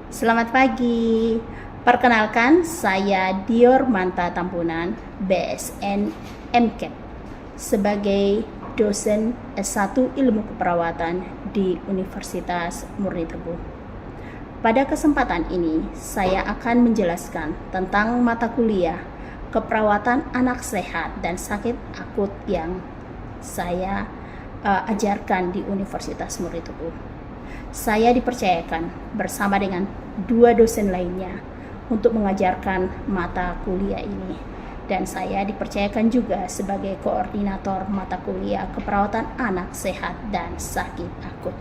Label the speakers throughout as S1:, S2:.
S1: Selamat pagi. Perkenalkan, saya Dior Manta Tampunan, BSN MCAT, sebagai dosen S1 Ilmu Keperawatan di Universitas Murni Teguh. Pada kesempatan ini, saya akan menjelaskan tentang mata kuliah Keperawatan Anak Sehat dan Sakit Akut yang saya ajarkan di Universitas Murni Teguh. Saya dipercayakan bersama dengan dua dosen lainnya untuk mengajarkan mata kuliah ini, dan saya dipercayakan juga sebagai koordinator mata kuliah Keperawatan Anak Sehat dan Sakit Akut.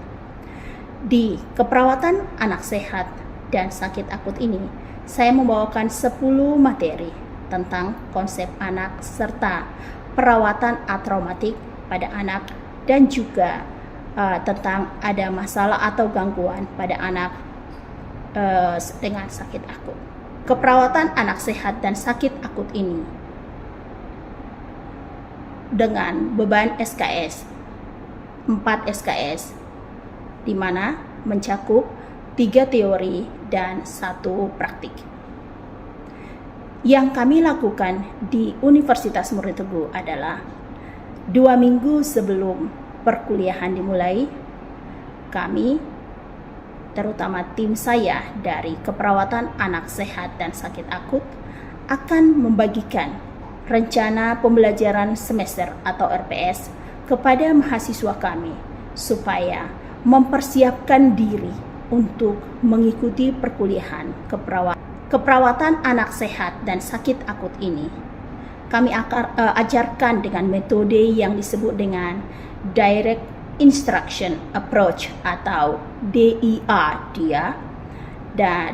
S1: Di Keperawatan Anak Sehat dan Sakit Akut ini, saya membawakan 10 materi tentang konsep anak serta perawatan atraumatik pada anak, dan juga tentang ada masalah atau gangguan pada anak dengan sakit akut. Keperawatan anak sehat dan sakit akut ini dengan beban SKS 4 SKS, di mana mencakup 3 teori dan 1 praktik. Yang kami lakukan di Universitas Murni Teguh adalah 2 minggu sebelum perkuliahan dimulai, kami, terutama tim saya dari Keperawatan Anak Sehat dan Sakit Akut, akan membagikan rencana pembelajaran semester atau RPS kepada mahasiswa kami supaya mempersiapkan diri untuk mengikuti perkuliahan keperawatan anak sehat dan sakit akut ini. Kami akan ajarkan dengan metode yang disebut dengan Direct Instruction Approach atau DIA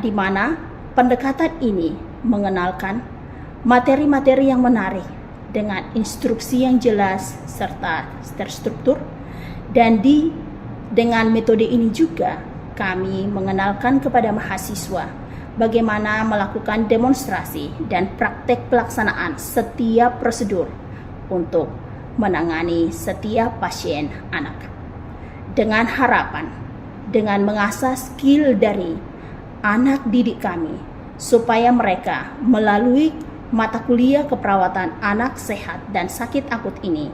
S1: di mana pendekatan ini mengenalkan materi-materi yang menarik dengan instruksi yang jelas serta terstruktur, dan dengan metode ini juga kami mengenalkan kepada mahasiswa bagaimana melakukan demonstrasi dan praktek pelaksanaan setiap prosedur untuk menangani setiap pasien anak, dengan harapan dengan mengasah skill dari anak didik kami supaya mereka melalui mata kuliah keperawatan anak sehat dan sakit akut ini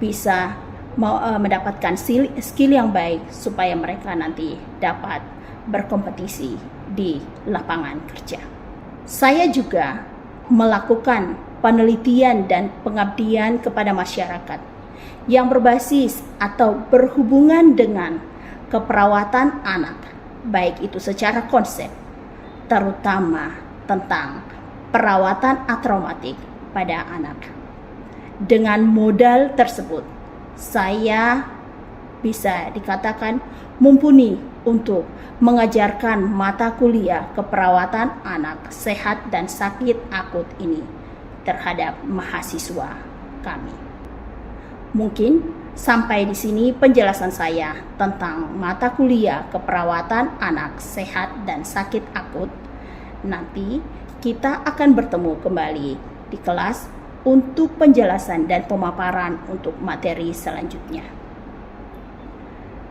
S1: bisa mendapatkan skill yang baik supaya mereka nanti dapat berkompetisi di lapangan kerja. Saya juga melakukan penelitian dan pengabdian kepada masyarakat yang berbasis atau berhubungan dengan keperawatan anak, baik itu secara konsep, terutama tentang perawatan atraumatik pada anak. Dengan modal tersebut, saya bisa dikatakan mumpuni untuk mengajarkan mata kuliah keperawatan anak sehat dan sakit akut ini terhadap mahasiswa kami. Mungkin sampai di sini penjelasan saya tentang mata kuliah keperawatan anak sehat dan sakit akut. Nanti kita akan bertemu kembali di kelas untuk penjelasan dan pemaparan untuk materi selanjutnya.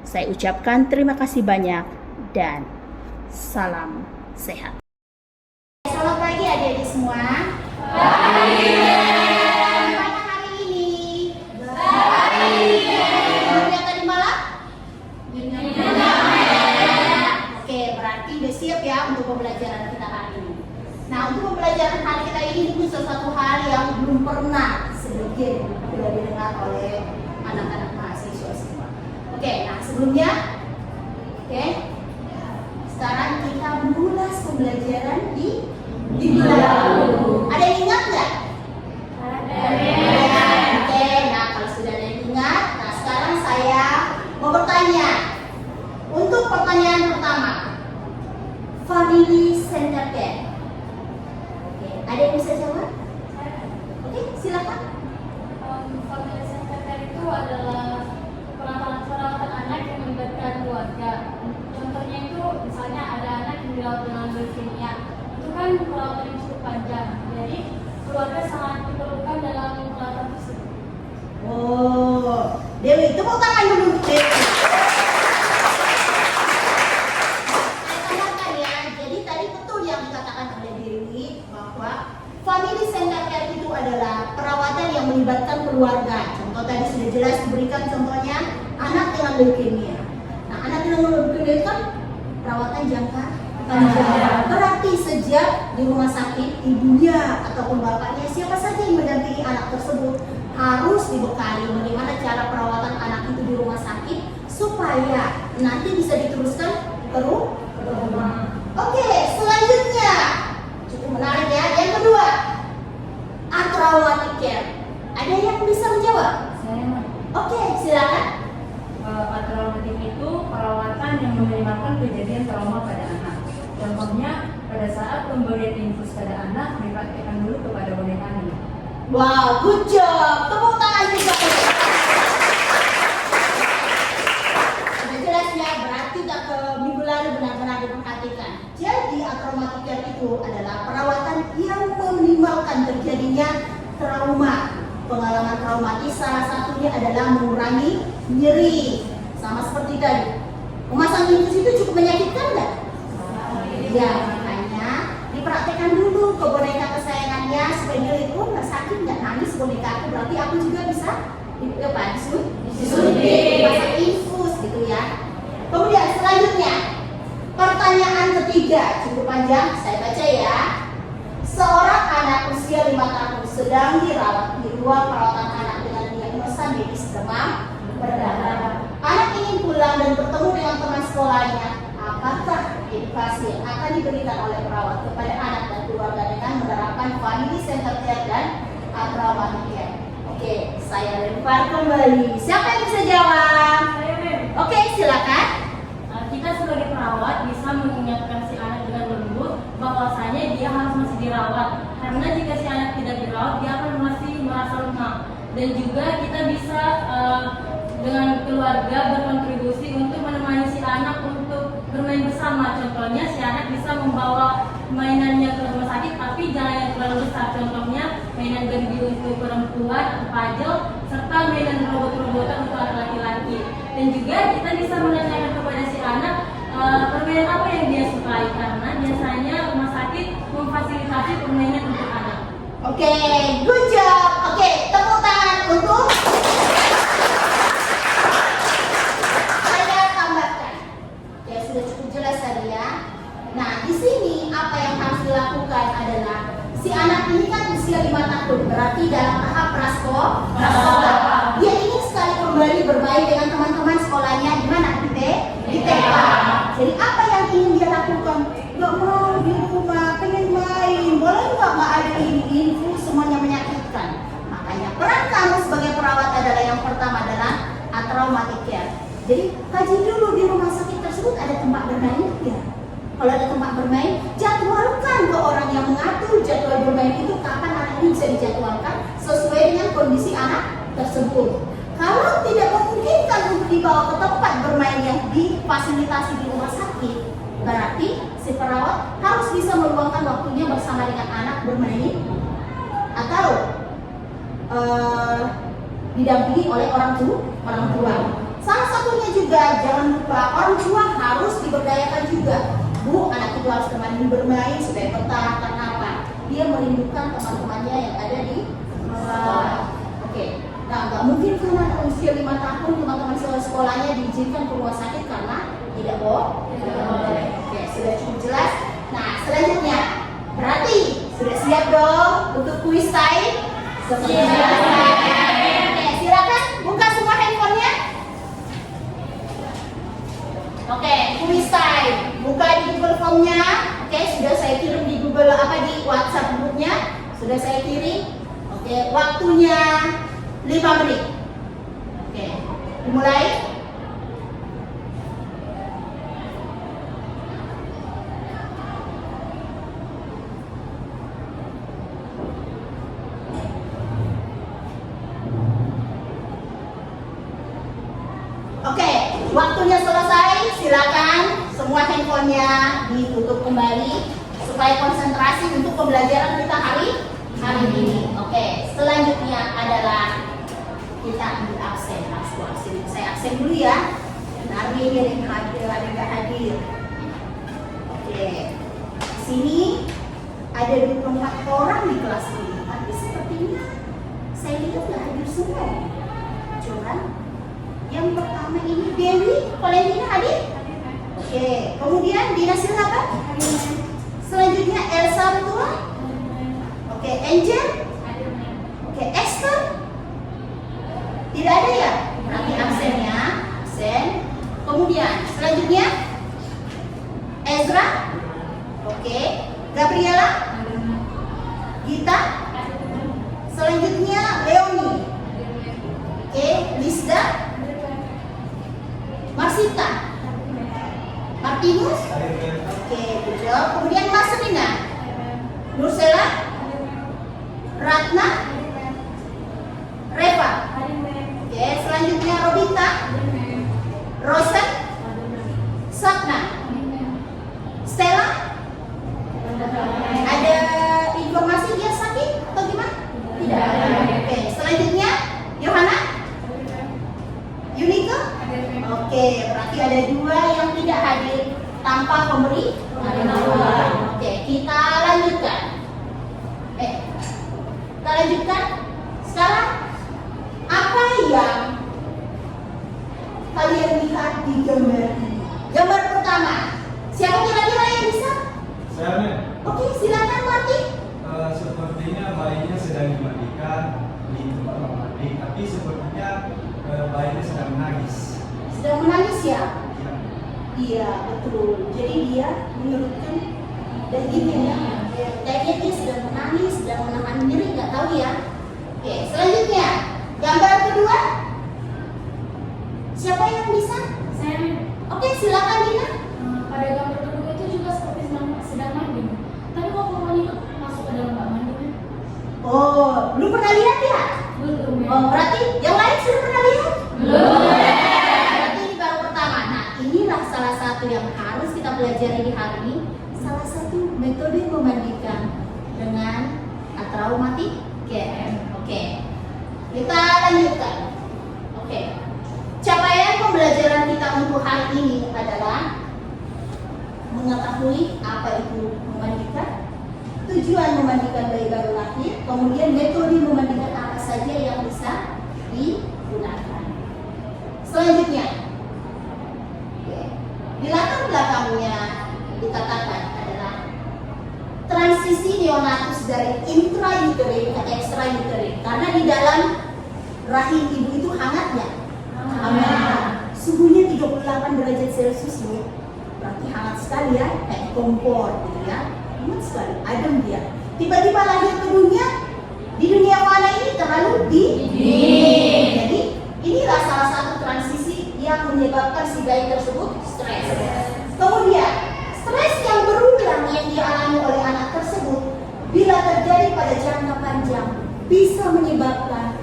S1: Saya ucapkan terima kasih banyak dan salam sehat. Selamat pagi adik-adik semua. Gimana hari ini? Baik. Yang tadi malam? Oke, berarti udah siap ya untuk pembelajaran kita hari ini. Nah, untuk pembelajaran hari kita ini khusus satu hal yang belum pernah sedikit didengar oleh anak-anak mahasiswa semua. Oke, nah sebelumnya, sekarang kita mengulas pembelajaran di minggu lalu. Ada yang ingat nggak? Ada. Oke, nah kalau sudah ada yang ingat, nah sekarang saya mau bertanya. Untuk pertanyaan pertama, family center care. Oke, ada yang bisa jawab? Oke, silakan.
S2: Family center care itu adalah perawatan anak yang melibatkan keluarga. Contohnya itu misalnya ada anak yang dirawat dengan leukemia, itu kan perawatan yang cukup panjang. Jadi keluarga sangat diperlukan dalam perawatan tersebut.
S1: Oh, Dewi, tepuk tangan dulu Dewi. Saya tambahkan ya, adalah perawatan yang melibatkan keluarga. Contoh tadi sudah jelas diberikan contohnya anak dengan leukemia. Nah, anak dengan leukemia itu kan perawatan jangka panjang. Berarti sejak di rumah sakit ibunya ataupun bapaknya siapa saja yang mendampingi anak tersebut harus dibekali bagaimana cara perawatan anak itu di rumah sakit supaya nanti bisa diteruskan ke rumah. Oke, selanjutnya cukup menarik ya. Yang kedua, traumatic care. Ada yang bisa menjawab?
S3: Saya
S1: Oke, silakan.
S3: traumatik itu perawatan yang meminimalkan kejadian trauma pada anak. Contohnya, pada saat pemberian infus pada anak dipraktikkan dulu kepada bonekanya.
S1: Wow, good job. Tepuk tangan juga. Sudah jelas ya, berarti ke minggu lalu benar-benar diperhatikan. Jadi, traumatic care itu adalah perawatan yang meminimalkan terjadinya trauma. Pengalaman traumatis salah satunya adalah mengurangi nyeri. Sama seperti tadi. Memasang infus itu cukup menyakitkan nggak? Ya, makanya dipraktekkan dulu ke boneka kesayangannya supaya dia itu nggak sakit, nggak nangis boneka aku, berarti aku juga bisa disuntik, pasang infus gitu ya. Kemudian selanjutnya pertanyaan ketiga cukup panjang, saya baca ya. Seorang anak usia 5 tahun sedang dirawat di ruang perawatan anak dengan diagnosa medis demam berdarah. Anak ingin pulang dan bertemu dengan teman sekolahnya. Apakah edukasi yang akan diberikan oleh perawat kepada anak dan keluarga dengan menerapkan family center care dan traumatic care? Oke, saya lempar kembali. Siapa yang bisa jawab?
S3: Saya Mem.
S1: Oke, silakan.
S3: Kita sebagai perawat bisa mengingatkan si anak dengan lembut bahwasanya dia harus masih dirawat. Karena jika si anak tidak dirawat, dia akan masih merasa lemah. Dan juga kita bisa dengan keluarga berkontribusi untuk menemani si anak untuk bermain bersama. Contohnya si anak bisa membawa mainannya ke rumah sakit, tapi jangan yang terlalu besar. Contohnya mainan Barbie untuk perempuan, puzzle, serta mainan robot-robotan untuk anak laki-laki. Dan juga kita bisa menanyakan kepada si anak permainan apa yang dia sukai, karena biasanya rumah sakit memfasilitasi permainan untuk anak.
S1: Oke, good job. Oke, tepuk tangan untuk saya tambahkan. Ya sudah cukup jelas tadi ya. Nah, di sini apa yang harus dilakukan adalah si anak ini kan usia 5 tahun, berarti dalam tahap prasekolah. Dia ingin sekali kembali bermain dengan teman-teman sekolahnya di mana? Di TK. Jadi apa yang ingin dia lakukan? Gak mau di rumah, pengen main. Boleh nggak ada infus, semuanya menyakitkan. Makanya peran kamu sebagai perawat adalah yang pertama adalah traumatic care. Jadi kaji dulu di rumah sakit tersebut ada tempat bermain ya. Kalau ada tempat bermain, jadwalkan ke orang yang mengatur jadwal bermain itu kapan anak ini bisa dijadwalkan sesuai dengan kondisi anak tersebut. Kalau tidak memungkinkan untuk dibawa ke tempat bermain yang difasilitasi di rumah sakit, berarti si perawat harus bisa meluangkan waktunya bersama dengan anak bermain atau didampingi oleh orang tua. Salah satunya juga jangan lupa orang tua harus diberdayakan juga. Bu, anak itu harus teman bermain supaya betah. Karena apa? Dia merindukan teman-temannya yang ada di sekolah. Oke. Nah, nggak mungkin kan anak usia 5 tahun teman-teman sekolahnya diizinkan ke rumah sakit karena tidak boleh. Oke, sudah cukup jelas. Nah, selanjutnya berarti sudah siap dong untuk quiz time? Oke, silakan buka semua handphonenya. Oke, quiz time. Buka di Google Form-nya. Oke, sudah saya kirim di Google di WhatsApp grupnya. Sudah saya kirim. Oke, waktunya 5 menit. Oke, dimulai. Oke, waktunya selesai. Silakan semua handphonenya ditutup kembali supaya konsentrasi untuk pembelajaran kita hari ini. Oke, selanjutnya adalah kita ambil absen. Saya absen dulu ya. Hari ini ada yang hadir, ada yang nggak hadir. Oke, di sini ada 24 orang di kelas ini. Tapi seperti ini Saya lihat nggak hadir semua. Coba. Yang pertama ini Dewi Valentina hadir? Oke. Kemudian Dina Silahkan? Selanjutnya Elsa Betua? Oke. Angel? Oke. Esther? Tidak ada ya? Berarti absen ya. Absen. Kemudian selanjutnya Ezra? Oke. Gabriela? Gita? Selanjutnya Leoni. Oke, Lisda, Marsita, Martinus. Oke, good job. Kemudian Mas Rina, Nursela, Ratna, Reva. Oke, selanjutnya Robita, Rosen, Sapna, Stella. Ada informasi dia sakit atau gimana? Tidak. Oke, selanjutnya Yohana, Yuniko. Oke, berarti ada 2 yang tidak hadir tanpa pemberi. Oke, kita lanjutkan. Kita lanjutkan. Sekarang apa yang kalian lihat di gambar ini? Gambar pertama. Siapa kira-kira yang bisa?
S4: Saya nih,
S1: Oke, silakan Martin.
S4: sepertinya bayinya sedang dimandikan di tempat mandi, tapi sepertinya bayinya sedang menangis.
S1: Sedang menangis ya?
S4: Ya.
S1: Iya, betul. Jadi dia menurutkan dan gini ya. Kayaknya dia sedang menangis, sedang menahan diri, nggak tahu ya. Oke, selanjutnya gambar kedua. Siapa yang bisa?
S2: Saya
S1: Oke, silakan Dina.
S2: pada gambar kedua itu juga seperti sedang mandi. Tapi kok mamanya masuk ke dalam bak mandi?
S1: Oh, belum pernah lihat ya?
S2: Belum.
S1: Oh, berarti yang lain sudah pernah lihat?
S2: Belum.
S1: Berarti ini baru pertama. Nah, inilah salah satu yang harus kita pelajari di hari ini. Salah satu metode memandikan dengan traumatic care. Oke. Kita lanjutkan. Oke. Capaian pembelajaran kita untuk hari ini adalah mengetahui apa itu memandikan, tujuan memandikan bayi baru lahir, kemudian metode memandikan apa saja yang bisa digunakan. Selanjutnya, di latar belakangnya dikatakan adalah transisi neonatus dari intrauterin ke extrauterin, karena di dalam rahim ibu itu hangatnya. Hangat. Suhunya 38 derajat Celcius ya. Berarti hangat sekali ya, kayak kompor gitu ya. Hangat sekali, adem dia. Tiba-tiba lahir ke dunia, di dunia mana ini terlalu dingin. Jadi inilah salah satu transisi yang menyebabkan si bayi tersebut stres. Kemudian stres yang berulang yang dialami oleh anak tersebut bila terjadi pada jangka panjang bisa menyebabkan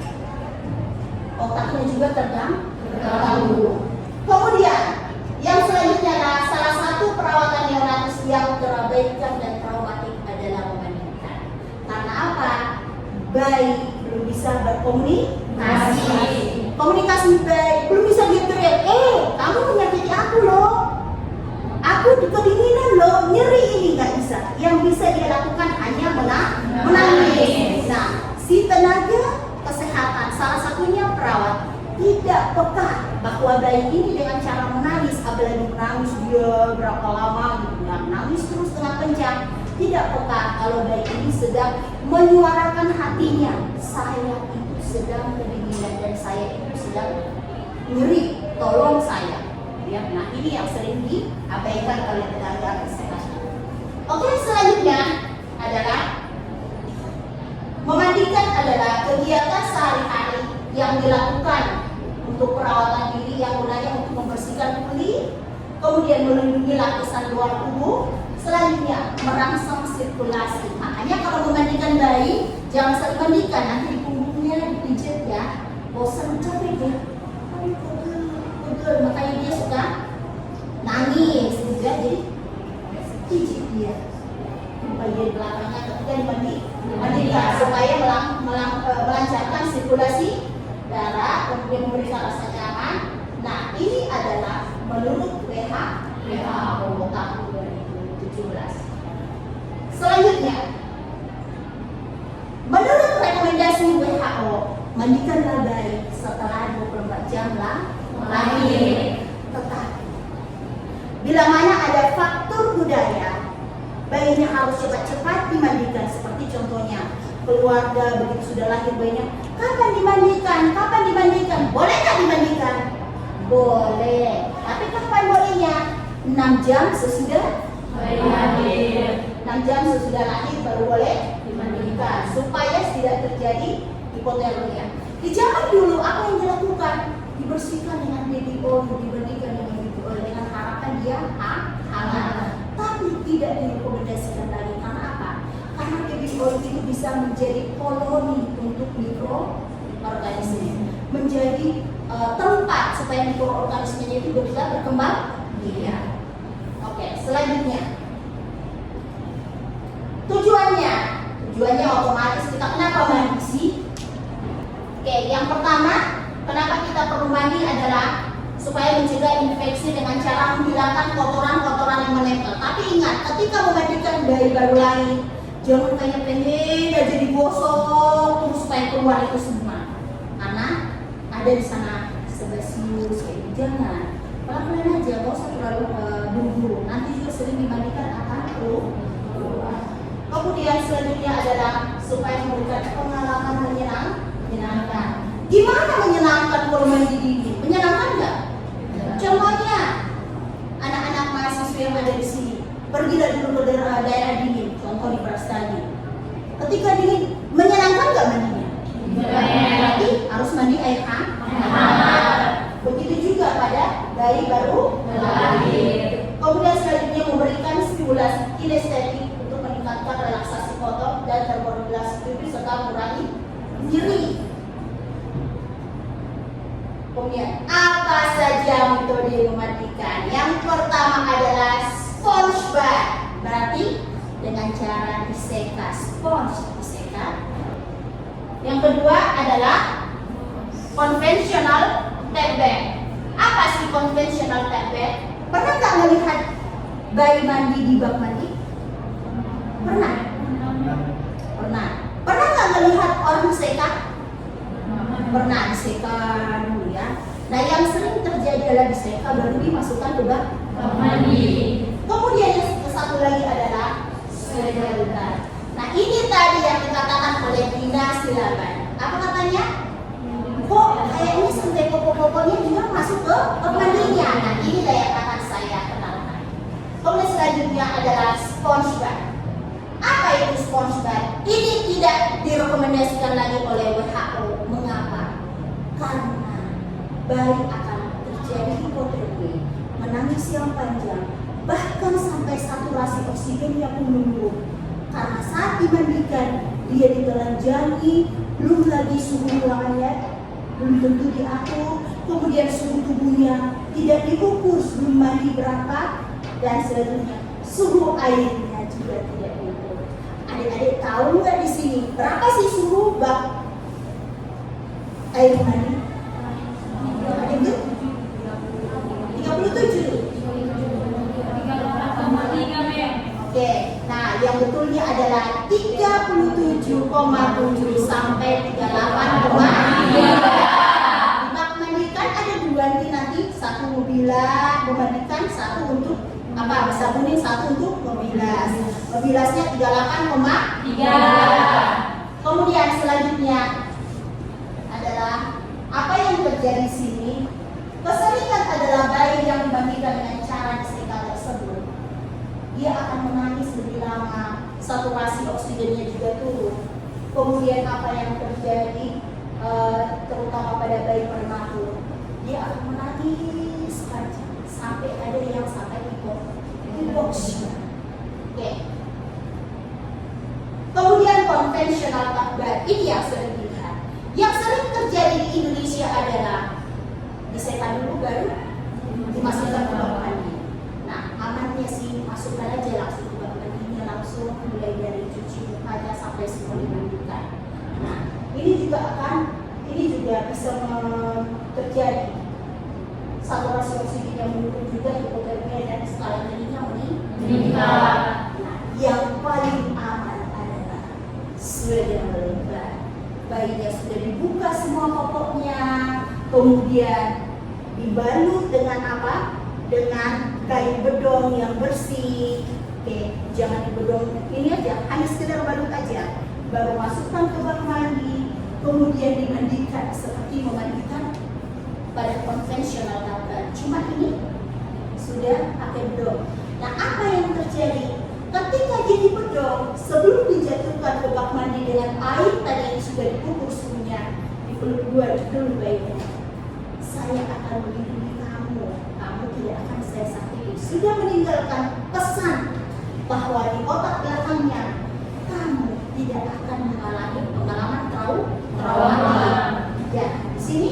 S1: otaknya juga terganggu. Kemudian yang selanjutnya adalah salah satu perawatan neonatus yang terabaikan dan traumatik adalah memandikan. Karena apa? Bayi belum bisa berkomunikasi. Komunikasi bayi belum bisa teriak, kamu menyakiti aku loh. Aku kedinginan loh, nyeri ini nggak bisa. Yang bisa dia lakukan hanya menangis. Nah, si tenaga kesehatan salah satunya perawat tidak peka bahwa bayi ini dengan cara menangis, apalagi menangis dia berapa lama gitu ya, menangis terus dengan kencang, tidak peka kalau bayi ini sedang menyuarakan hatinya, saya itu sedang kedinginan dan saya itu sedang nyeri, tolong saya ya. Nah, ini yang sering diabaikan oleh tenaga kesehatan. Oke, selanjutnya adalah memandikan adalah kegiatan sehari-hari yang dilakukan untuk perawatan diri yang gunanya untuk membersihkan kulit, kemudian melindungi lapisan luar tubuh, selanjutnya merangsang sirkulasi. Makanya kalau memandikan bayi jangan sering mandikan, nanti di punggungnya dipijat ya, bosan capek ya, pegel, makanya dia suka nangis juga, jadi pijit dia bagian belakangnya ketika dimandikan supaya melancarkan sirkulasi darah, kemudian memberikan rasa nyaman. Nah, ini adalah menurut WHO tahun 2017. Selanjutnya, menurut rekomendasi WHO, mandikanlah bayi setelah 24 jam lahir. Tetapi bila mana ada faktor budaya, bayinya harus cepat-cepat dimandikan. Seperti contohnya keluarga begitu sudah lahir bayinya, kapan dimandikan? Kapan dimandikan? Boleh nggak dimandikan? Boleh. Tapi kapan bolehnya? 6 jam sesudah
S3: Bayi lahir.
S1: 6 jam sesudah lahir baru boleh dimandikan, supaya tidak terjadi hipotermia. Di zaman dulu apa yang dilakukan? Dibersihkan dengan baby oil, dimandikan dengan baby oil dengan harapan dia halal. Tapi tidak direkomendasikan lagi. Karena apa? Karena baby oil itu bisa menjadi koloni untuk mikroorganisme, menjadi tempat supaya mikroorganismenya itu bisa berkembang biak. Oke, selanjutnya tujuannya otomatis kita kenapa mandi sih? Oke, yang pertama kenapa kita perlu mandi adalah supaya mencegah infeksi dengan cara menghilangkan kotoran-kotoran yang menempel. Tapi ingat, ketika memandikan bayi baru lahir, jangan kayak pengen aja digosok terus supaya keluar itu semua. Karena ada di sana sebasius kayak gitu. Jangan. Pelan-pelan aja, gak usah terlalu buru-buru. Nanti juga sering dimandikan akan keluar. Kemudian selanjutnya adalah supaya memberikan pengalaman menyenangkan. Gimana menyenangkan kalau mandi dingin? Menyenangkan nggak? Contohnya anak-anak mahasiswa yang ada di sini, pergilah dulu ke daerah dingin, contoh di Prastani. Ketika dingin, menyenangkan nggak mandinya? Berarti harus mandi air hangat. Begitu juga pada bayi baru lahir. Kemudian selanjutnya memberikan stimulasi kinestetik untuk meningkatkan relaksasi otot dan terkoordinasi tubuh serta mengurangi nyeri. Kemudian apa saja metode memandikan? Yang pertama adalah sponge bath. Berarti dengan cara diseka, sponge diseka. Yang kedua adalah konvensional tap bath. Apa sih konvensional tap bath? Pernah nggak melihat bayi mandi di bak mandi? Pernah? Pernah. Pernah nggak melihat orang diseka? Pernah diseka dulu ya. Nah, yang sering terjadi adalah diseka baru dimasukkan ke bak
S3: Mandi.
S1: Kemudian yang satu lagi adalah sederhana. Nah, ini tadi yang dikatakan oleh Dina Silaban. Apa katanya? Kok kayaknya sampai pokok-pokoknya juga masuk ke mandinya. Nah, ini daya tahan saya kenalkan. Kemudian selanjutnya adalah sponge bath. Apa itu sponge bath? Ini tidak direkomendasikan lagi oleh WHO. Mengapa? Karena bayi akan terjadi hipotermia, menangis yang panjang, bahkan sampai saturasi oksigennya pun menurun. Karena saat dimandikan, dia ditelanjangi, belum lagi suhu ruangannya belum tentu diatur, kemudian suhu tubuhnya tidak diukur sebelum mandi berapa, dan selanjutnya suhu airnya juga tidak diukur. Adik-adik tahu nggak di sini berapa sih suhu bak air mandi? Adik itu 37. Oke, nah yang betulnya adalah 37,7 sampai 38,3. Bak mandikan ada dua nanti, satu mobilah memandikan, satu untuk apa? Sabunin, satu untuk mobilas. Mobilasnya 38,3. Kemudian selanjutnya adalah apa yang terjadi di sini? Keseringan adalah bayi yang dimandikan dengan cara diseka tersebut, dia akan menangis lebih lama, saturasi oksigennya juga turun. Kemudian apa yang terjadi terutama pada bayi prematur, dia akan menangis panjang sampai ada yang sampai hipoksia. Oke. Kemudian konvensional tap bath, ini yang sering dilihat. Yang sering terjadi di Indonesia adalah diseka dulu baru dimasukkan ke bak mandi. Nah, amannya sih masukkan aja langsung ke bak mandinya, langsung mulai dari cuci mukanya sampai semua dimandikan. Nah, ini juga bisa terjadi saturasi oksigen yang menurun juga, hipotermia dan skala nyerinya meningkat. Nah, yang paling aman adalah sudah melebar, bayinya sudah dibuka semua kemudian dibalut dengan apa? Dengan kain bedong yang bersih. Oke, jangan dibedong ini aja, hanya sekedar balut aja. Baru masukkan ke bak mandi, kemudian dimandikan seperti memandikan pada konvensional dapur. Cuma ini sudah pakai bedong. Nah, apa yang terjadi? Ketika dia dibedong, sebelum dijatuhkan ke bak mandi dengan air tadi yang sudah dikukur suhunya, dipeluk dulu bayinya. Saya akan melindungi kamu, kamu tidak akan saya sakiti. Sudah meninggalkan pesan bahwa di otak belakangnya kamu tidak akan mengalami pengalaman trauma. Ya, di sini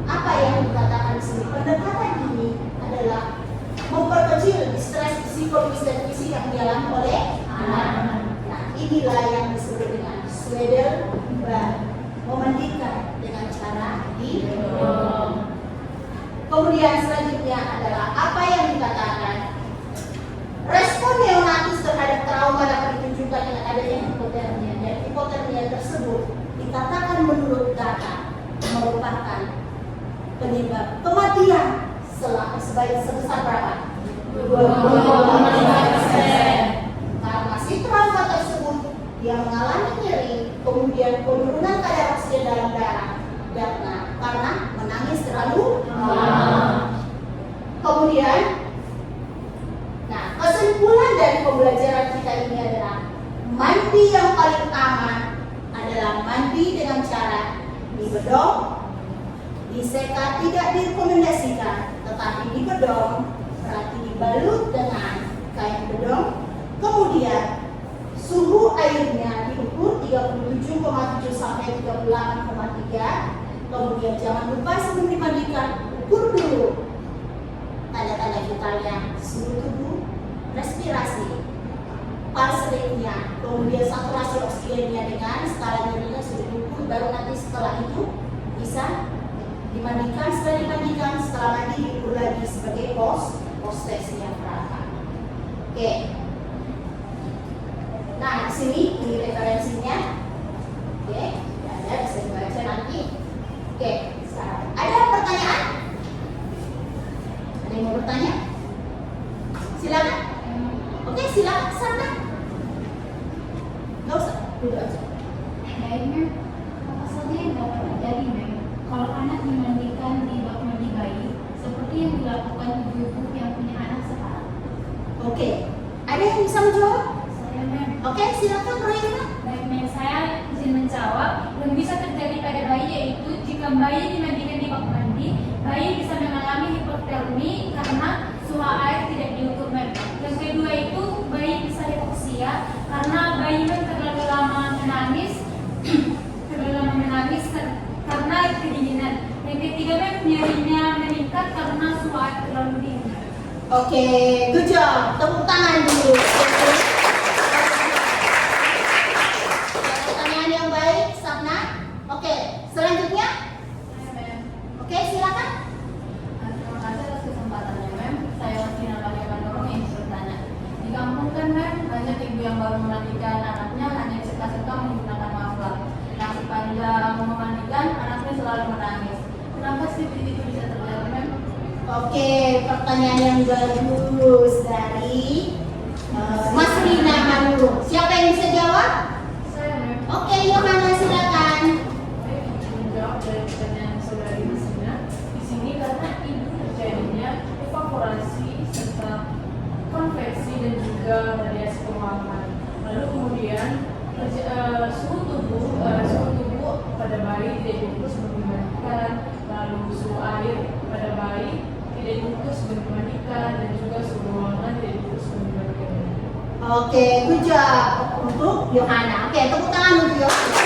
S1: apa yang dikatakan di sini? Pendekatan ini adalah memperkecil stres psikologis dan fisik yang dialami oleh anak. Nah, inilah yang disebut dengan swaddle bath, memandikan dengan cara didorong. Kemudian selanjutnya adalah apa yang dikatakan respon neonatus terhadap trauma dapat ditunjukkan dengan adanya hipotermia. Dan hipotermia tersebut dikatakan menurut data merupakan penyebab kematian sebesar berapa? 20,5%. Karena si trauma tersebut dia mengalami nyeri, kemudian penurunan kadar oksigen dalam darah karena menangis terlalu lama. Kemudian, nah kesimpulan dari pembelajaran kita ini adalah mandi yang paling aman adalah mandi dengan cara dibedong, diseka tidak direkomendasikan, tetapi dibedong berarti dibalut dengan kain bedong. Kemudian suhu airnya diukur 37,7 sampai 38,3. Kemudian jangan lupa sebelum dimandikan ukur dulu tanda-tanda vitalnya, suhu tubuh, respirasi, pulse rate-nya, kemudian saturasi oksigennya dengan skala nyerinya sudah diukur. Baru nanti setelah itu bisa dimandikan. Setelah dimandikan, setelah mandi diukur lagi sebagai post test yang terakhir. Oke. Nah, di sini ini referensinya. Oke, ada bisa dibaca nanti. Oke, sekarang ada pertanyaan? Ada yang mau bertanya? Silakan. Oke, silakan sana. Nggak usah, duduk aja.
S2: Baik, Mem. Apa saja yang dapat terjadi, Mem, kalau anak dimandikan di bak mandi bayi seperti yang dilakukan ibu-ibu yang punya anak sekarang?
S1: Oke, ada yang bisa menjawab?
S2: Saya, Mem.
S1: Oke, silakan Royana.
S2: Baik, Mem. Saya izin menjawab. Yang bisa terjadi pada bayi yaitu jika bayi dimandikan di bak mandi, bayi bisa mengalami hipotermi karena suhu air tidak diukur, Mem. Yang kedua itu bayi bisa hipoksia karena bayi terlalu lama menangis karena kedinginan. Yang ketiga, Mem, nyerinya meningkat karena suhu air terlalu dingin.
S1: Oke, good job. Tepuk tangan dulu. Pertanyaan yang baik, Sapna. Oke, selanjutnya. Oke, silakan.
S3: Terima kasih atas kesempatannya, Mem. Saya Wasina Maria Mandorong yang bertanya. Di kampung kan, Mem, banyak ibu yang baru memandikan anaknya hanya seka-seka menggunakan muffler. Nah, sepanjang memandikan, anaknya selalu menangis. Kenapa sih itu bisa terjadi, Mem?
S1: Oke, pertanyaan yang bagus dari Mas Rina Manurung. Siapa yang bisa jawab?
S3: Saya, Mem.
S1: Oke, Yohana silakan.
S3: Menjawab dari pertanyaan saudari Wasina. Di sini karena ibu terjadinya evaporasi serta konveksi dan juga radiasi penguapan. Lalu kemudian suhu tubuh pada bayi tidak diukur sebelum dimandikan, lalu suhu air pada bayi tidak diukur sebelum dimandikan, dan juga suhu ruangan tidak diukur sebelum dimandikan.
S1: Oke, good job untuk Yohana. Oke, tepuk tangan untuk Yohana.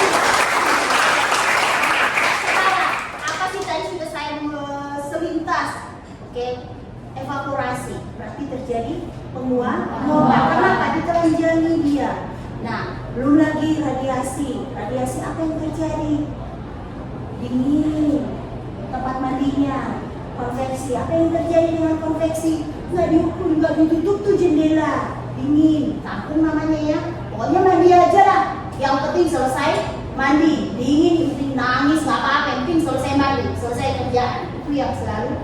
S1: Sekarang, apa sih tadi sudah saya selintas? Oke, evaporasi berarti terjadi penguapan. Kenapa? Ditelanjangi dia. Nah, belum lagi radiasi. Radiasi apa yang terjadi? Dingin tempat mandinya. Konveksi, apa yang terjadi dengan konveksi? Nggak diukur, nggak ditutup tuh jendela. Dingin, kampung namanya ya. Pokoknya mandi aja lah. Yang penting selesai mandi, dingin, penting nangis, nggak apa-apa, yang penting selesai mandi, selesai kerjaan. Itu yang selalu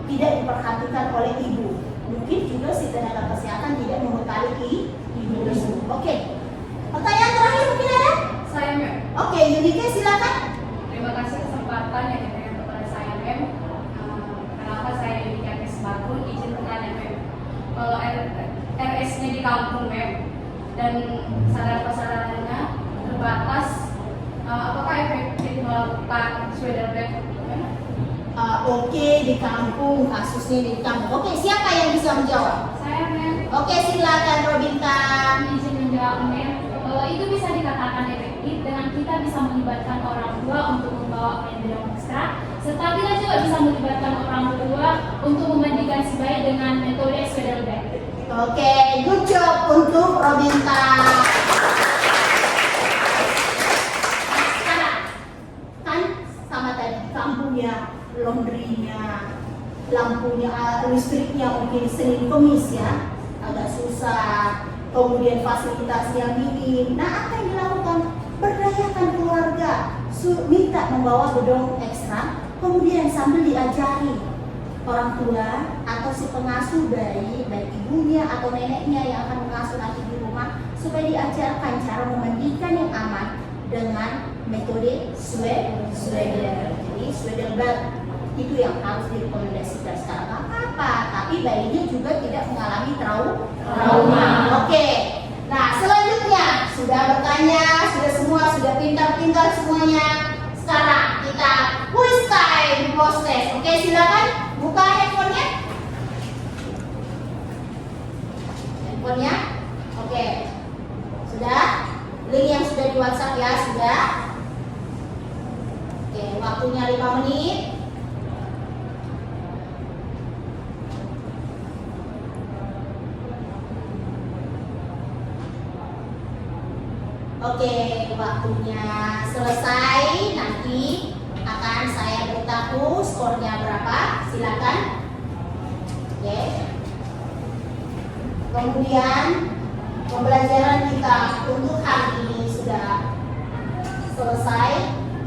S1: tidak diperhatikan oleh ibu. Mungkin juga si tenaga kesehatan tidak mengetahui ibu tersebut. Oke. Pertanyaan terakhir mungkin ada?
S2: Saya Mem.
S1: Oke, Yunike silakan.
S2: Terima kasih kesempatan yang diberikan kepada saya Mem. Kenapa saya Yunike Agnes Bakun, izin bertanya Mem. Kalau RS-nya di kampung Mem dan sarana-prasarananya terbatas, apakah efektif melakukan Swedelback?
S1: Oke, di kampung, kasusnya di kampung. Oke, siapa yang bisa menjawab?
S2: Saya Mem.
S1: Oke, silakan Robinta.
S2: Izin menjawab Mem. Kalau itu bisa dikatakan efektif dengan kita bisa melibatkan orang tua untuk membawa pembelajaran ekstra, serta kita juga bisa melibatkan orang tua untuk memandikan si bayi dengan metode Swedelback.
S1: Oke, good job untuk Robinta. Sekarang kan sama tadi kampungnya, laundrynya, lampunya, listriknya mungkin Senin Kemis ya, agak susah. Kemudian fasilitasnya minim. Nah, apa yang dilakukan? Berdayakan keluarga, minta membawa bedong ekstra, kemudian sambil diajari orang tua atau si pengasuh bayi, baik ibunya atau neneknya yang akan mengasuh nanti di rumah, supaya diajarkan cara memandikan yang aman dengan metode Swedelback. Jadi Swedelback itu yang harus direkomendasikan sekarang. Gak apa-apa, tapi bayinya juga tidak mengalami trauma. Oke. Nah, selanjutnya sudah bertanya, sudah semua, sudah pintar-pintar semuanya. Sekarang kita quiz time, post test. Oke, silakan buka handphonenya. Handphonenya. Oke. Sudah? Link yang sudah di WhatsApp ya, sudah? Oke, waktunya 5 menit. Oke, waktunya selesai. Nanti akan saya beritahu skornya berapa. Silakan. Oke. Kemudian pembelajaran kita untuk hari ini sudah selesai.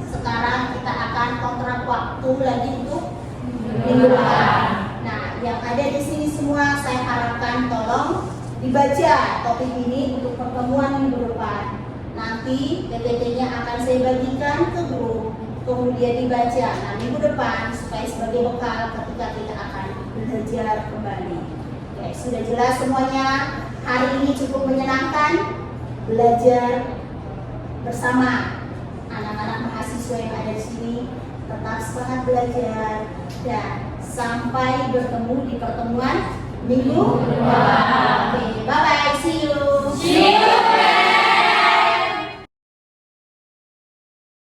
S1: Sekarang kita akan kontrak waktu lagi untuk minggu depan. Nah, yang ada di sini semua saya harapkan tolong dibaca topik ini untuk pertemuan minggu depan. Nanti PPT-nya akan saya bagikan ke grup, kemudian dibaca. Nah, minggu depan supaya sebagai bekal ketika kita akan belajar kembali. Oke, sudah jelas semuanya. Hari ini cukup menyenangkan belajar bersama anak-anak mahasiswa yang ada di sini. Tetap semangat belajar dan sampai bertemu di pertemuan minggu depan.